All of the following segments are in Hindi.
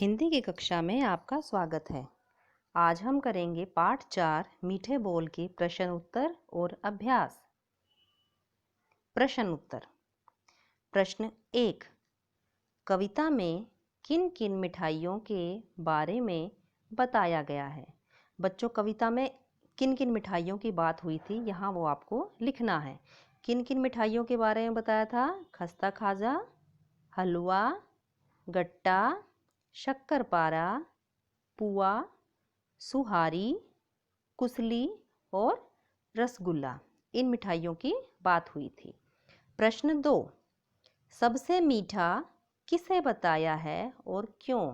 हिंदी की कक्षा में आपका स्वागत है। आज हम करेंगे पाठ 4 मीठे बोल के प्रश्न उत्तर और अभ्यास। प्रश्न उत्तर। प्रश्न 1। कविता में किन किन मिठाइयों के बारे में बताया गया है? बच्चों, कविता में किन किन मिठाइयों की बात हुई थी, यहाँ वो आपको लिखना है। किन किन मिठाइयों के बारे में बताया था? खस्ता खाजा, हलवा, गट्टा, शक्करपारा, पुआ, सुहारी, कुसली और रसगुल्ला, इन मिठाइयों की बात हुई थी। प्रश्न 2। सबसे मीठा किसे बताया है और क्यों?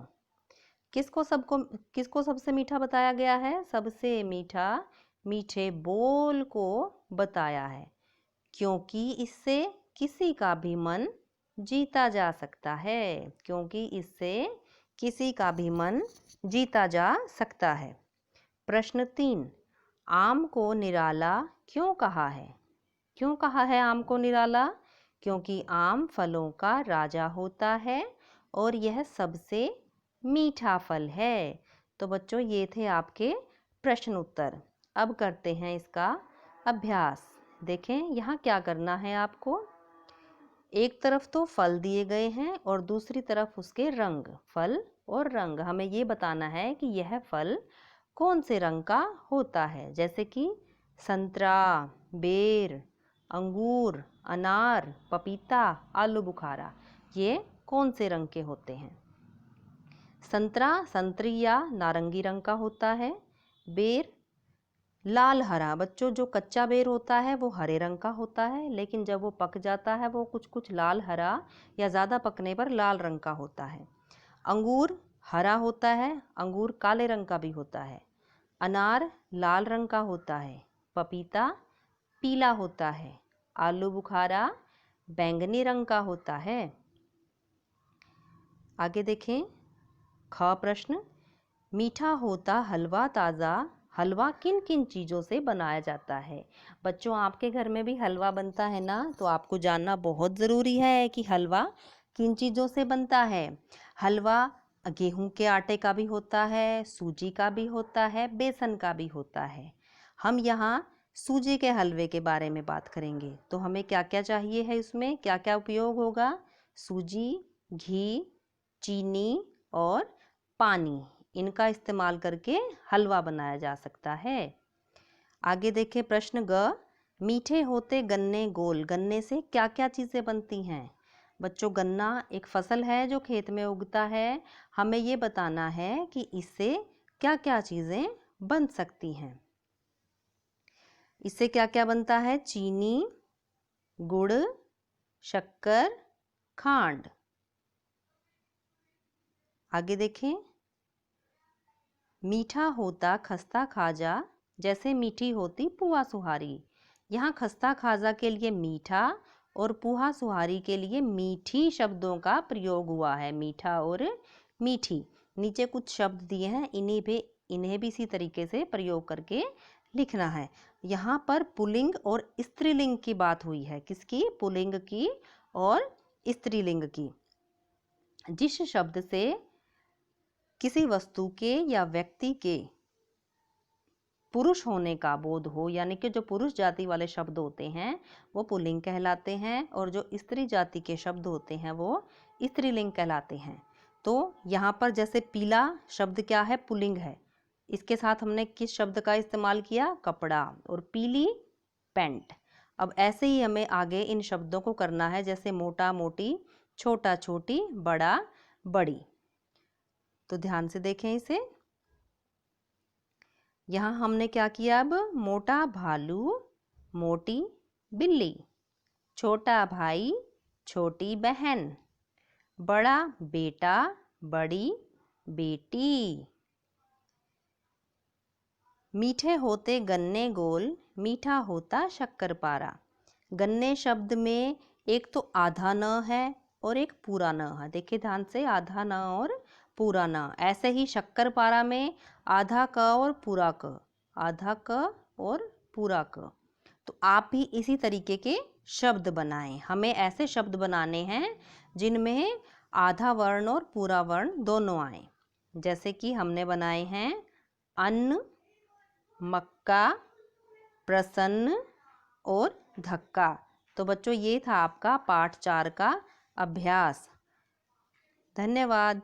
किसको सबसे मीठा बताया गया है? सबसे मीठा मीठे बोल को बताया है, क्योंकि इससे किसी का भी मन जीता जा सकता है। क्योंकि इससे किसी का भी मन जीता जा सकता है। प्रश्न 3। आम को निराला क्यों कहा है? क्यों कहा है आम को निराला? क्योंकि आम फलों का राजा होता है और यह सबसे मीठा फल है। तो बच्चों, ये थे आपके प्रश्न उत्तर। अब करते हैं इसका अभ्यास। देखें यहाँ क्या करना है आपको। एक तरफ तो फल दिए गए हैं और दूसरी तरफ उसके रंग, फल और रंग। हमें ये बताना है कि यह फल कौन से रंग का होता है, जैसे कि संतरा, बेर, अंगूर, अनार, पपीता, आलू बुखारा, ये कौन से रंग के होते हैं? संतरा संतरी या नारंगी रंग का होता है। बेर लाल हरा। बच्चों, जो कच्चा बेर होता है वो हरे रंग का होता है, लेकिन जब वो पक जाता है वो कुछ कुछ लाल हरा या ज़्यादा पकने पर लाल रंग का होता है। अंगूर हरा होता है, अंगूर काले रंग का भी होता है। अनार लाल रंग का होता है, पपीता पीला होता है, आलू बुखारा बैंगनी रंग का होता है। आगे देखें। ख प्रश्न। मीठा होता हलवा ताज़ा, हलवा किन किन चीज़ों से बनाया जाता है? बच्चों, आपके घर में भी हलवा बनता है ना, तो आपको जानना बहुत ज़रूरी है कि हलवा किन चीज़ों से बनता है। हलवा गेहूं के आटे का भी होता है, सूजी का भी होता है, बेसन का भी होता है। हम यहाँ सूजी के हलवे के बारे में बात करेंगे। तो हमें क्या क्या चाहिए है, इसमें क्या क्या उपयोग होगा? सूजी, घी, चीनी और पानी, इनका इस्तेमाल करके हलवा बनाया जा सकता है। आगे देखें प्रश्न ग। मीठे होते गन्ने गोल, गन्ने से क्या क्या चीज़ें बनती हैं? बच्चों, गन्ना एक फसल है जो खेत में उगता है। हमें ये बताना है कि इससे क्या क्या चीज़ें बन सकती हैं। इससे क्या क्या बनता है? चीनी, गुड़, शक्कर, खांड। आगे देखें। मीठा होता खस्ता खाजा, जैसे मीठी होती पुआ सुहारी। यहाँ खस्ता खाजा के लिए मीठा और पुआ सुहारी के लिए मीठी शब्दों का प्रयोग हुआ है। मीठा और मीठी। नीचे कुछ शब्द दिए हैं, इन्हें भी इसी तरीके से प्रयोग करके लिखना है। यहाँ पर पुल्लिंग और स्त्रीलिंग की बात हुई है। किसकी? पुल्लिंग की और स्त्रीलिंग की। जिस शब्द से किसी वस्तु के या व्यक्ति के पुरुष होने का बोध हो, यानी कि जो पुरुष जाति वाले शब्द होते हैं वो पुल्लिंग कहलाते हैं, और जो स्त्री जाति के शब्द होते हैं वो स्त्रीलिंग कहलाते हैं। तो यहाँ पर जैसे पीला शब्द क्या है? पुल्लिंग है। इसके साथ हमने किस शब्द का इस्तेमाल किया? कपड़ा। और पीली पैंट। अब ऐसे ही हमें आगे इन शब्दों को करना है, जैसे मोटा मोटी, छोटा छोटी, बड़ा बड़ी। तो ध्यान से देखें इसे। यहाँ हमने क्या किया? अब मोटा भालू, मोटी बिल्ली, छोटा भाई, छोटी बहन, बड़ा बेटा, बड़ी बेटी। मीठे होते गन्ने गोल, मीठा होता शक्करपारा। गन्ने शब्द में एक तो आधा न है और एक पूरा न है। देखिए ध्यान से, आधा न और पूरा न। ऐसे ही शक्करपारा में आधा क और पूरा क, आधा क और पूरा क। तो आप भी इसी तरीके के शब्द बनाएं। हमें ऐसे शब्द बनाने हैं जिनमें आधा वर्ण और पूरा वर्ण दोनों आए। जैसे कि हमने बनाए हैं अन्न, मक्का, प्रसन्न और धक्का। तो बच्चों ये था आपका पाठ 4 का अभ्यास। धन्यवाद।